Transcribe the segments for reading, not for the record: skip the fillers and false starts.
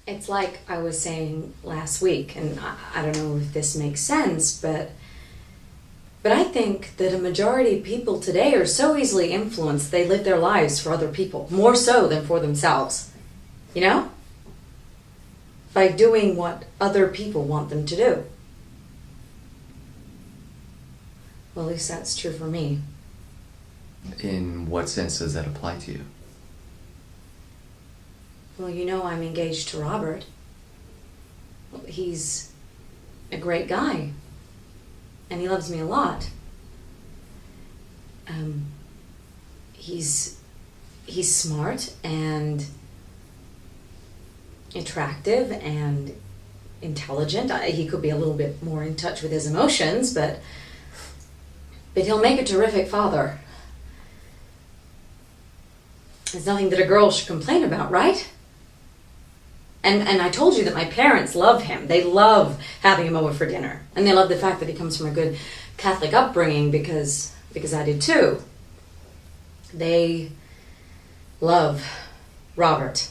It's like I was saying last week, and I don't know if this makes sense, but I think that a majority of people today are so easily influenced they live their lives for other people, more so than for themselves. You know? By doing what other people want them to do. Well, at least that's true for me. In what sense does that apply to you? Well, you know I'm engaged to Robert. He's a great guy. And he loves me a lot. He's smart and attractive and intelligent. He could be a little bit more in touch with his emotions, but he'll make a terrific father. There's nothing that a girl should complain about, right? And I told you that my parents love him. They love having him over for dinner. And they love the fact that he comes from a good Catholic upbringing because I did too. They love Robert.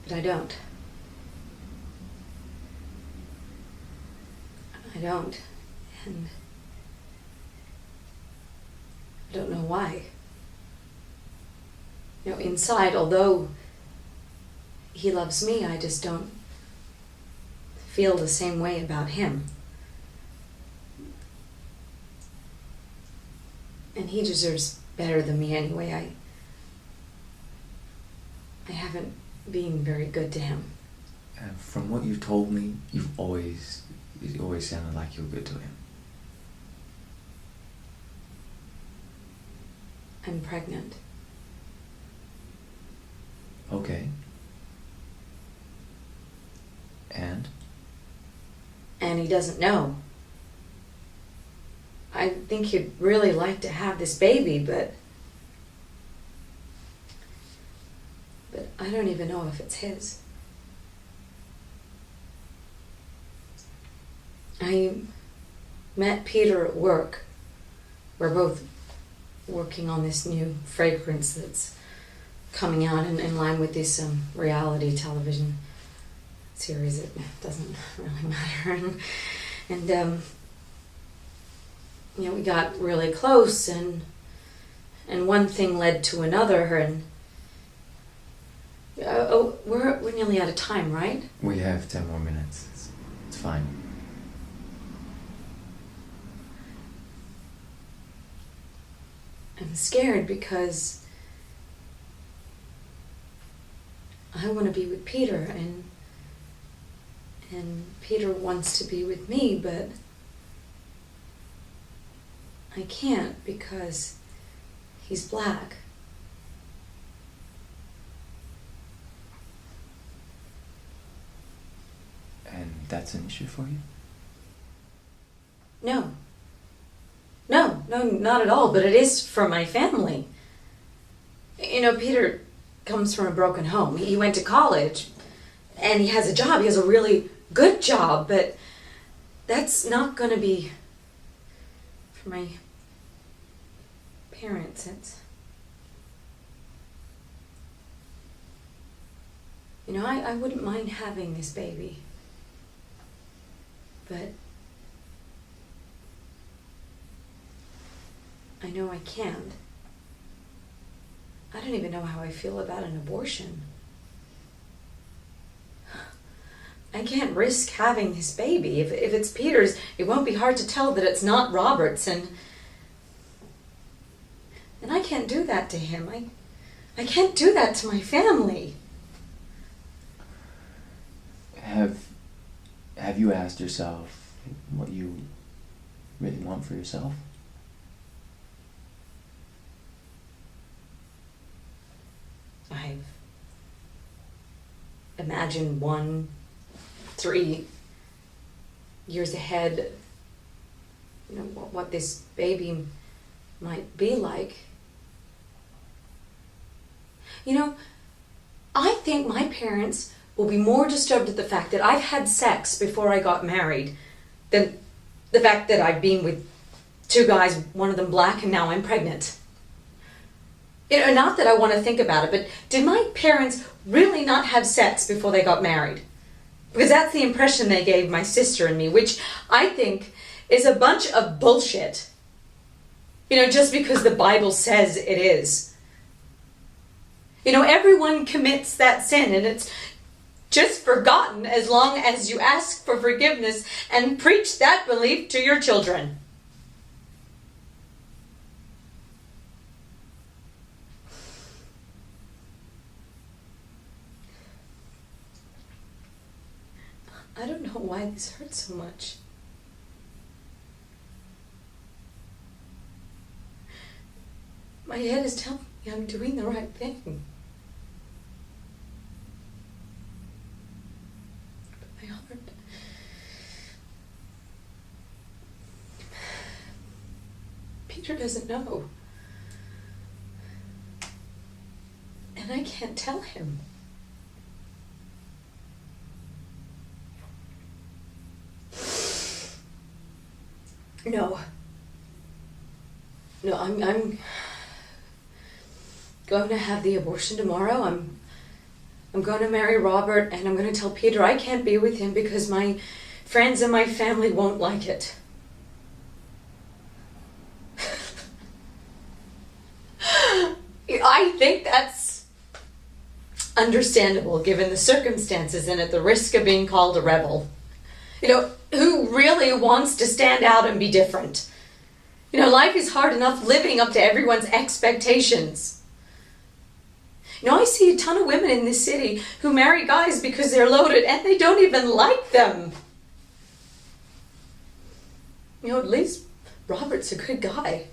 But I don't. I don't. And I don't know why. You know, inside, although he loves me, I just don't feel the same way about him. And he deserves better than me anyway. I haven't been very good to him. From what you've told me, you always sounded like you were good to him. I'm pregnant. Okay. And he doesn't know. I think he'd really like to have this baby, but I don't even know if it's his. I met Peter at work. We're both working on this new fragrance that's coming out in line with this reality television series. It doesn't really matter. And you know, we got really close, and one thing led to another, and we're nearly out of time, right? we have 10 more minutes. It's fine. I'm scared because I want to be with Peter, and Peter wants to be with me, but I can't because he's black. And that's an issue for you? No, not at all, but it is for my family. You know, Peter comes from a broken home. He went to college, and he has a job. He has a really good job, but that's not going to be for my parents. You know, I wouldn't mind having this baby, but I know I can't. I don't even know how I feel about an abortion. I can't risk having this baby. If it's Peter's, it won't be hard to tell that it's not Robert's, and I can't do that to him. I can't do that to my family. Have you asked yourself what you really want for yourself? I've imagined 3 years ahead, you know, what this baby might be like. You know, I think my parents will be more disturbed at the fact that I've had sex before I got married than the fact that I've been with 2 guys, one of them black, and now I'm pregnant. Not that I want to think about it, but did my parents really not have sex before they got married? Because that's the impression they gave my sister and me, which I think is a bunch of bullshit. Just because the Bible says it is. Everyone commits that sin, and it's just forgotten as long as you ask for forgiveness and preach that belief to your children. I don't know why this hurts so much. My head is telling me I'm doing the right thing. But my heart... Peter doesn't know. And I can't tell him. No, I'm going to have the abortion tomorrow. I'm going to marry Robert, and I'm going to tell Peter I can't be with him because my friends and my family won't like it. I think that's understandable given the circumstances and at the risk of being called a rebel. Who really wants to stand out and be different? Life is hard enough living up to everyone's expectations. I see a ton of women in this city who marry guys because they're loaded and they don't even like them. At least Robert's a good guy.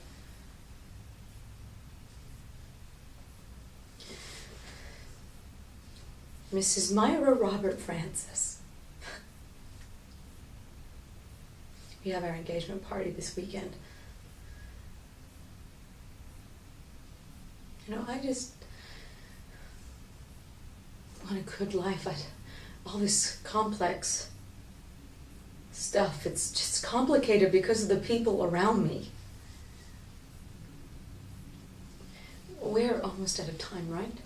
Mrs. Myra Robert Francis. We have our engagement party this weekend. I just want a good life. All this complex stuff, it's just complicated because of the people around me. We're almost out of time, right?